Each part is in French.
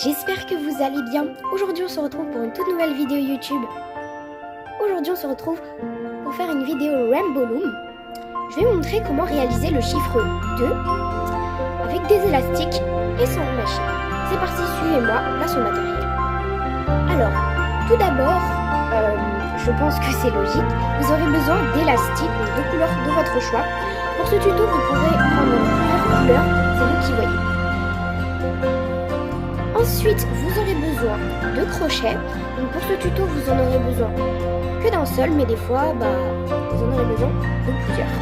j'espère que vous allez bien. Aujourd'hui on se retrouve pour une toute nouvelle vidéo YouTube. Aujourd'hui on se retrouve pour faire une vidéo Rainbow Loom. Je vais vous montrer comment réaliser le chiffre 2 avec des élastiques et sans machine. C'est parti, suivez-moi, là sur le matériel. Alors, tout d'abord, je pense que c'est logique, vous aurez besoin d'élastiques de couleurs de votre choix. Pour ce tuto, vous pourrez prendre plusieurs couleurs, c'est vous qui voyez. Ensuite, vous aurez besoin de crochets. Donc pour ce tuto, vous en aurez besoin que d'un seul, mais des fois, vous en aurez besoin de plusieurs.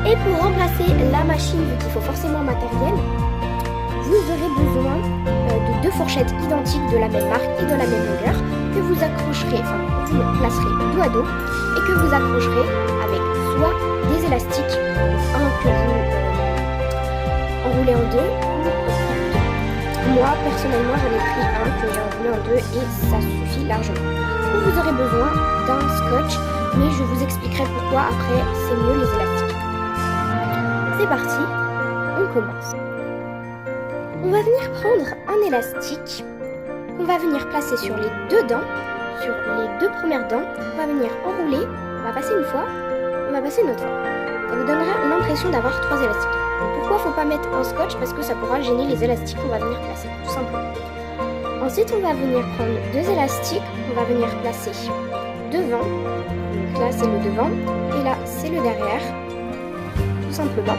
Et pour remplacer la machine, vu qu'il faut forcément matériel, vous aurez besoin de deux fourchettes identiques de la même marque et de la même longueur que vous accrocherez, que vous placerez dos à dos et que vous accrocherez avec soit des élastiques, un que vous enroulez en deux. Moi, personnellement, j'en ai pris un que j'ai enroulé en deux et ça suffit largement. Vous aurez besoin d'un scotch, mais je vous expliquerai pourquoi après, c'est mieux les élastiques. C'est parti, on commence. On va venir prendre un élastique qu'on va venir placer sur les deux dents, sur les deux premières dents. On va venir enrouler, on va passer une fois, on va passer une autre fois. Ça vous donnera l'impression d'avoir trois élastiques. Pourquoi faut pas mettre un scotch? Parce que ça pourra gêner les élastiques qu'on va venir placer, tout simplement. Ensuite, on va venir prendre deux élastiques, on va venir placer devant. Donc là, c'est le devant, et là, c'est le derrière, tout simplement.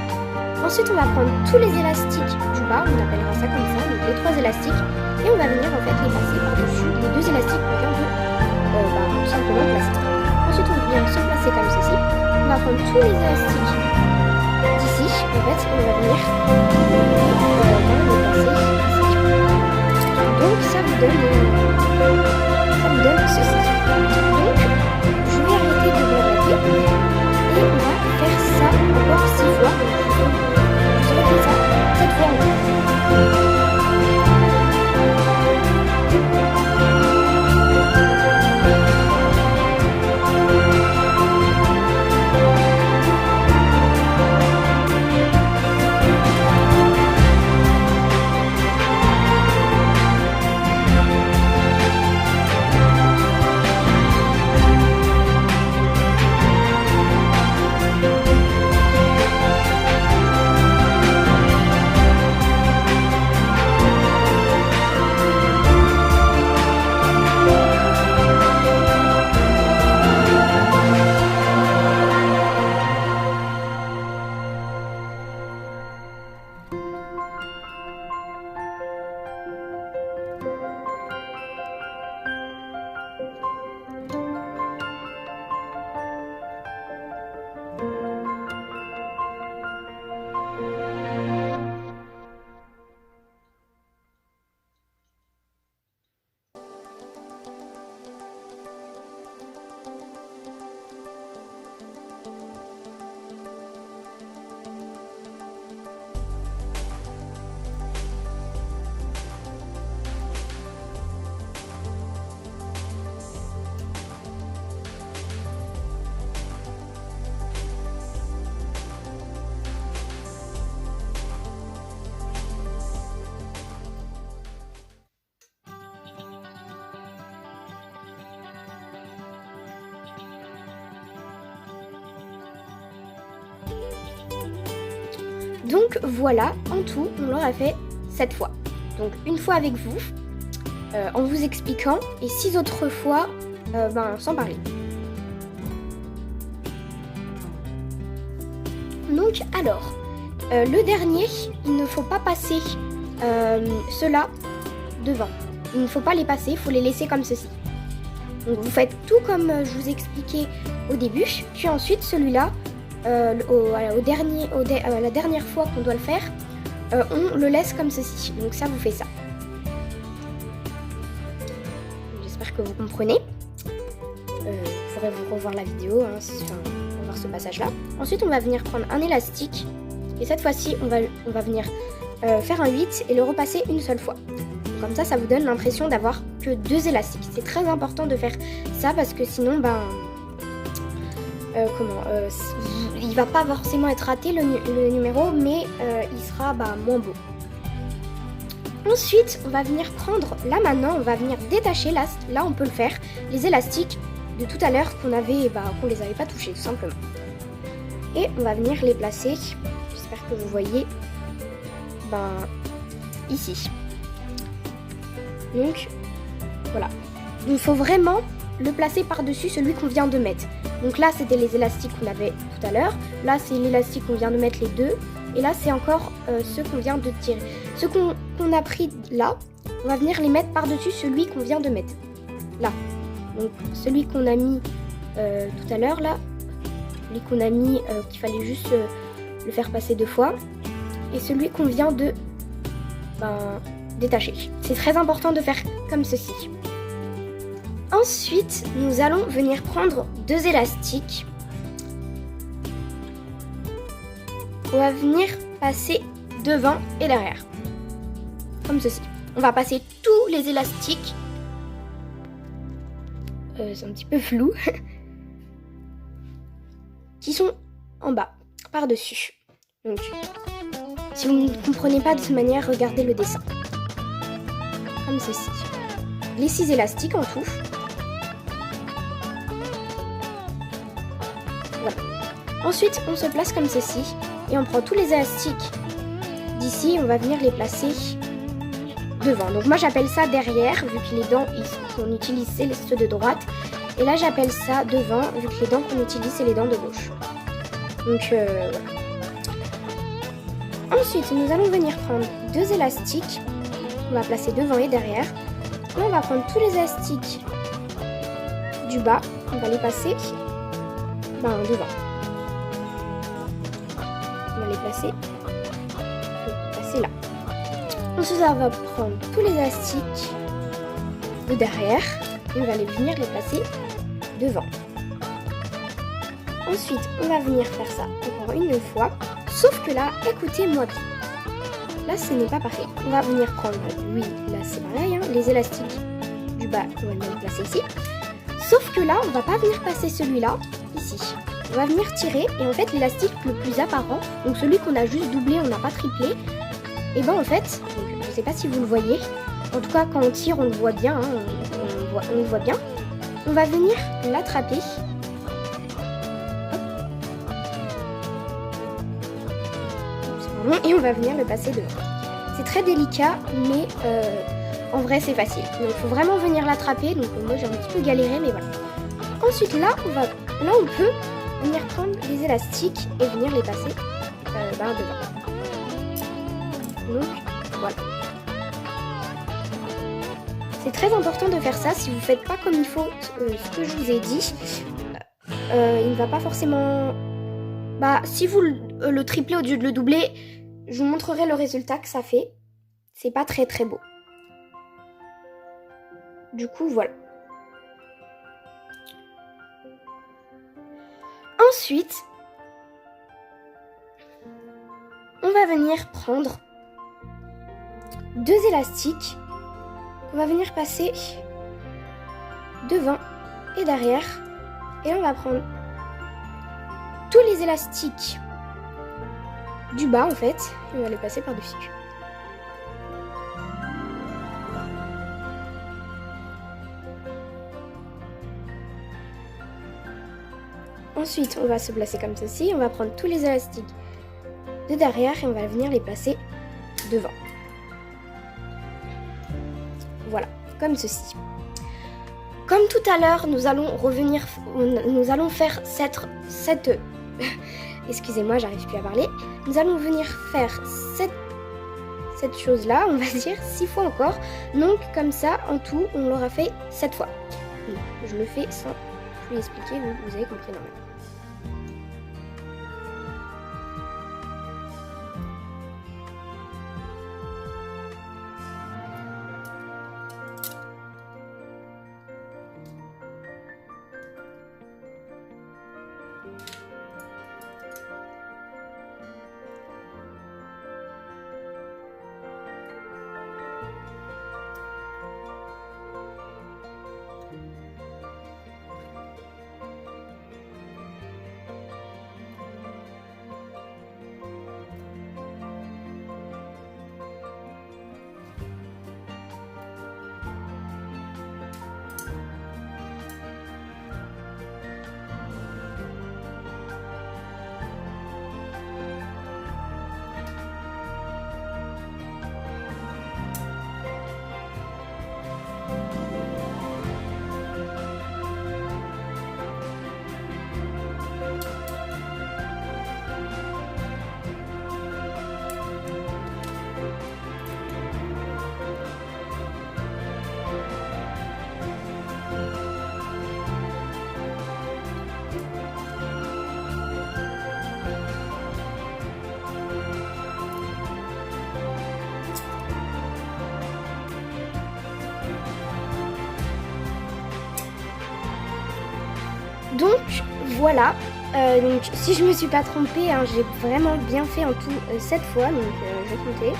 Ensuite, on va prendre tous les élastiques du bas, on appellera ça comme ça, donc les trois élastiques, et on va venir en fait les passer par-dessus les deux élastiques qu'on vient de tout simplement placer. Ensuite, on vient se placer comme ceci. On va prendre tous les élastiques d'ici, en fait, on va venir les placer ici. Donc, ça vous donne ceci. Donc, je vais arrêter de blaguer et on va faire ça encore 6 fois. Je vais faire ça 7 fois encore. Donc voilà, en tout, on l'aura fait 7 fois. Donc une fois avec vous, en vous expliquant, et 6 autres fois sans parler. Donc alors, le dernier, il ne faut pas passer ceux-là devant. Il ne faut pas les passer, il faut les laisser comme ceci. Donc vous faites tout comme je vous ai expliqué au début, puis ensuite celui-là, la dernière fois qu'on doit le faire, on le laisse comme ceci. Donc ça vous fait ça. J'espère que vous comprenez. Vous pourrez vous revoir la vidéo, pour voir ce passage là. Ensuite on va venir prendre un élastique et cette fois-ci on va venir faire un 8 et le repasser une seule fois. Comme ça vous donne l'impression d'avoir que 2 élastiques. C'est très important de faire ça parce que sinon il va pas forcément être raté le numéro, mais il sera moins beau. Ensuite, on va venir prendre, là maintenant, on va venir détacher, là on peut le faire, les élastiques de tout à l'heure qu'on les avait pas touchés, tout simplement. Et on va venir les placer, j'espère que vous voyez, ici. Donc, voilà. Donc, il faut vraiment le placer par-dessus celui qu'on vient de mettre. Donc là, c'était les élastiques qu'on avait tout à l'heure. Là, c'est l'élastique qu'on vient de mettre les deux. Et là, c'est encore ceux qu'on vient de tirer. Ceux qu'on a pris là, on va venir les mettre par-dessus celui qu'on vient de mettre. Là. Donc, celui qu'on a mis tout à l'heure, là. Celui qu'on a mis, qu'il fallait juste le faire passer 2 fois. Et celui qu'on vient de détacher. C'est très important de faire comme ceci. Ensuite, nous allons venir prendre 2 élastiques. On va venir passer devant et derrière. Comme ceci. On va passer tous les élastiques. C'est un petit peu flou. Qui sont en bas, par-dessus. Donc, si vous ne comprenez pas de cette manière, regardez le dessin. Comme ceci. Les 6 élastiques en tout. Voilà. Ensuite, on se place comme ceci. Et on prend tous les élastiques d'ici. On va venir les placer devant. Donc moi, j'appelle ça derrière, vu que les dents qu'on utilise, c'est ceux de droite. Et là, j'appelle ça devant, vu que les dents qu'on utilise, c'est les dents de gauche. Donc, voilà. Ensuite, nous allons venir prendre 2 élastiques. On va placer devant et derrière. Là, on va prendre tous les élastiques du bas. On va les passer devant. On va les placer là. Ensuite, on va prendre tous les élastiques de derrière et on va venir les placer devant. Ensuite, on va venir faire ça encore une fois. Sauf que là, écoutez-moi bien. Là, ce n'est pas pareil. On va venir prendre, oui, là c'est pareil, hein, les élastiques du bas, on va les placer ici. Sauf que là, on va pas venir passer celui-là ici. On va venir tirer et en fait, l'élastique le plus apparent, donc celui qu'on a juste doublé, on n'a pas triplé, et en fait, donc, je ne sais pas si vous le voyez, en tout cas quand on tire, on le voit bien, hein, on le voit bien. On va venir l'attraper. Et on va venir le passer devant. C'est très délicat, mais en vrai c'est facile. Donc il faut vraiment venir l'attraper. Donc moi j'ai un petit peu galéré, mais voilà. Ensuite là on peut venir prendre les élastiques et venir les passer devant. Donc voilà. C'est très important de faire ça. Si vous ne faites pas comme il faut ce que je vous ai dit, il ne va pas forcément... si vous le triplez au lieu de le doubler, je vous montrerai le résultat que ça fait. C'est pas très très beau. Du coup, voilà. Ensuite, on va venir prendre 2 élastiques. On va venir passer devant et derrière. Et on va prendre tous les élastiques du bas en fait. Et on va les passer par-dessus. Ensuite, on va se placer comme ceci. On va prendre tous les élastiques de derrière et on va venir les placer devant. Voilà, comme ceci. Comme tout à l'heure, nous allons faire cette excusez-moi, j'arrive plus à parler. Nous allons venir faire cette chose-là, on va dire 6 fois encore. Donc comme ça, en tout, on l'aura fait 7 fois. Donc, je le fais sans plus expliquer, vous avez compris normalement. Donc voilà, donc si je me suis pas trompée, hein, j'ai vraiment bien fait en tout 7 fois, donc je vais compter.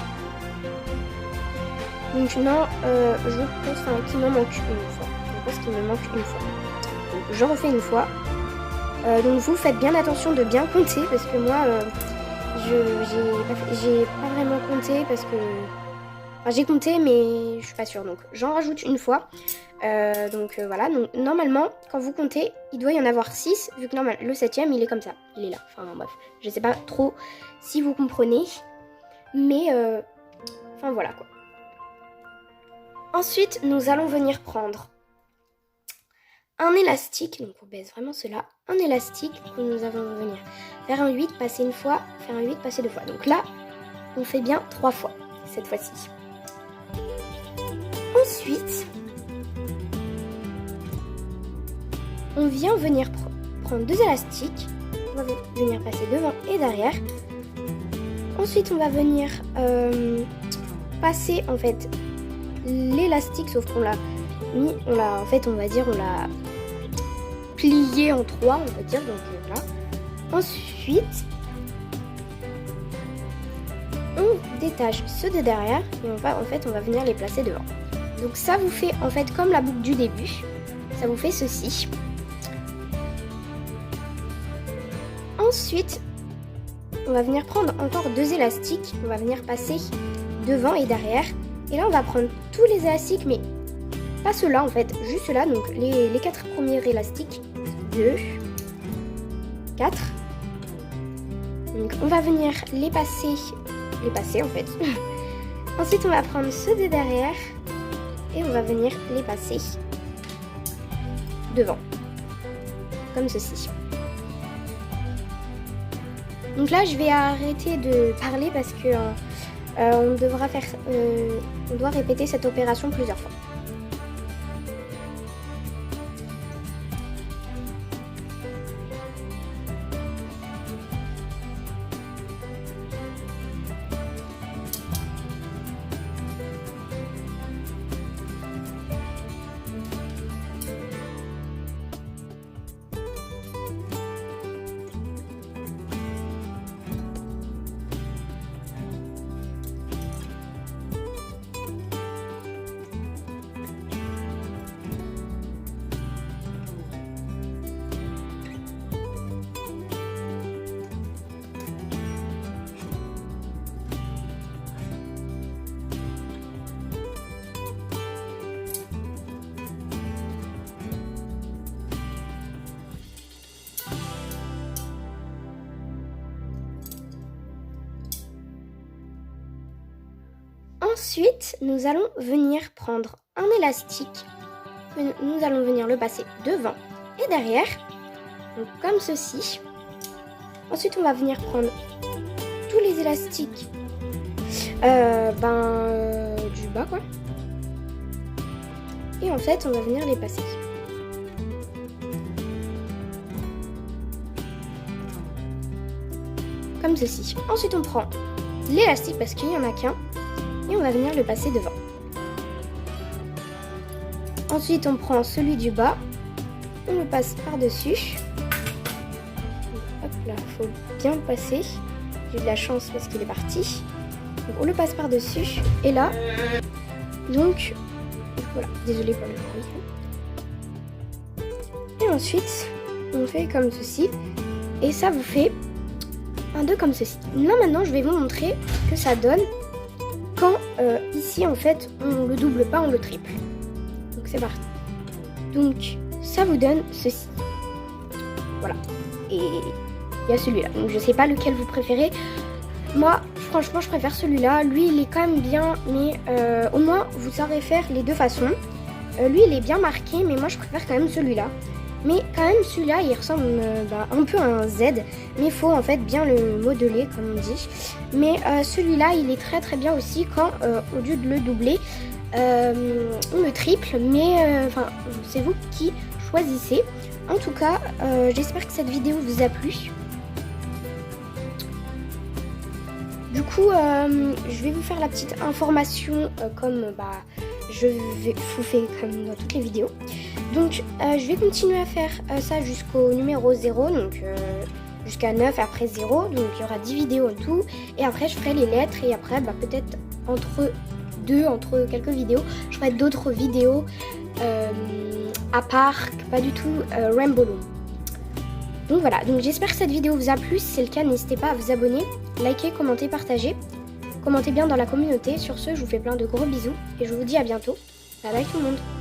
Donc non, je pense qu'il me manque une fois. Je pense qu'il me manque une fois. Donc je refais une fois. Donc vous faites bien attention de bien compter parce que moi, j'ai pas vraiment compté parce que... Enfin, j'ai compté mais je suis pas sûre. Donc j'en rajoute une fois. Voilà, donc normalement quand vous comptez il doit y en avoir 6 vu que le 7ème il est comme ça, il est là, enfin bref, je sais pas trop si vous comprenez, mais enfin voilà quoi. Ensuite nous allons venir prendre un élastique, donc on baisse vraiment cela, un élastique que nous allons venir faire un 8, passer une fois, faire un 8, passer 2 fois, donc là on fait bien 3 fois cette fois-ci. Ensuite on vient venir prendre 2 élastiques, on va venir passer devant et derrière. Ensuite on va venir passer en fait l'élastique, sauf qu'on l'a mis, on l'a plié en 3 on va dire, donc voilà. Ensuite on détache ceux de derrière et on va venir les placer devant. Donc ça vous fait en fait comme la boucle du début, ça vous fait ceci. Ensuite, on va venir prendre encore 2 élastiques, on va venir passer devant et derrière. Et là, on va prendre tous les élastiques, mais pas ceux-là en fait, juste ceux-là, donc les 4 premiers élastiques. 2, 4. Donc on va venir les passer en fait. Ensuite, on va prendre ceux de derrière et on va venir les passer devant, comme ceci. Donc là, je vais arrêter de parler parce que on doit répéter cette opération plusieurs fois. Ensuite, nous allons venir prendre un élastique. Nous allons venir le passer devant et derrière, donc comme ceci. Ensuite, on va venir prendre tous les élastiques du bas, quoi. Et en fait, on va venir les passer. Comme ceci. Ensuite, on prend l'élastique parce qu'il n'y en a qu'un. Et on va venir le passer devant. Ensuite, on prend celui du bas, on le passe par-dessus. Hop là, il faut bien le passer. J'ai de la chance parce qu'il est parti. Donc, on le passe par-dessus. Et là, donc, voilà, désolé pour le bruit. Et ensuite, on fait comme ceci. Et ça vous fait un 2 comme ceci. Là, maintenant, je vais vous montrer que ça donne quand ici en fait on le double pas, on le triple. Donc c'est parti. Donc ça vous donne ceci. Voilà. Et il y a celui-là. Donc je sais pas lequel vous préférez. Moi franchement je préfère celui-là. Lui il est quand même bien, mais au moins vous saurez faire les deux façons. Lui il est bien marqué, mais moi je préfère quand même celui-là. Mais quand même celui-là il ressemble un peu à un Z, mais il faut en fait bien le modeler comme on dit. Mais celui-là il est très très bien aussi quand au lieu de le doubler on le triple, mais c'est vous qui choisissez. En tout cas j'espère que cette vidéo vous a plu. Du coup je vais vous faire la petite information comme je vous fais comme dans toutes les vidéos. Donc je vais continuer à faire ça jusqu'au numéro 0, donc jusqu'à 9 après 0, donc il y aura 10 vidéos en tout. Et après je ferai les lettres et après peut-être entre quelques vidéos, je ferai d'autres vidéos à part, pas du tout Rainbow Loom. Donc voilà, donc j'espère que cette vidéo vous a plu. Si c'est le cas, n'hésitez pas à vous abonner, liker, commenter, partager. Commentez bien dans la communauté. Sur ce, je vous fais plein de gros bisous et je vous dis à bientôt. Bye bye tout le monde.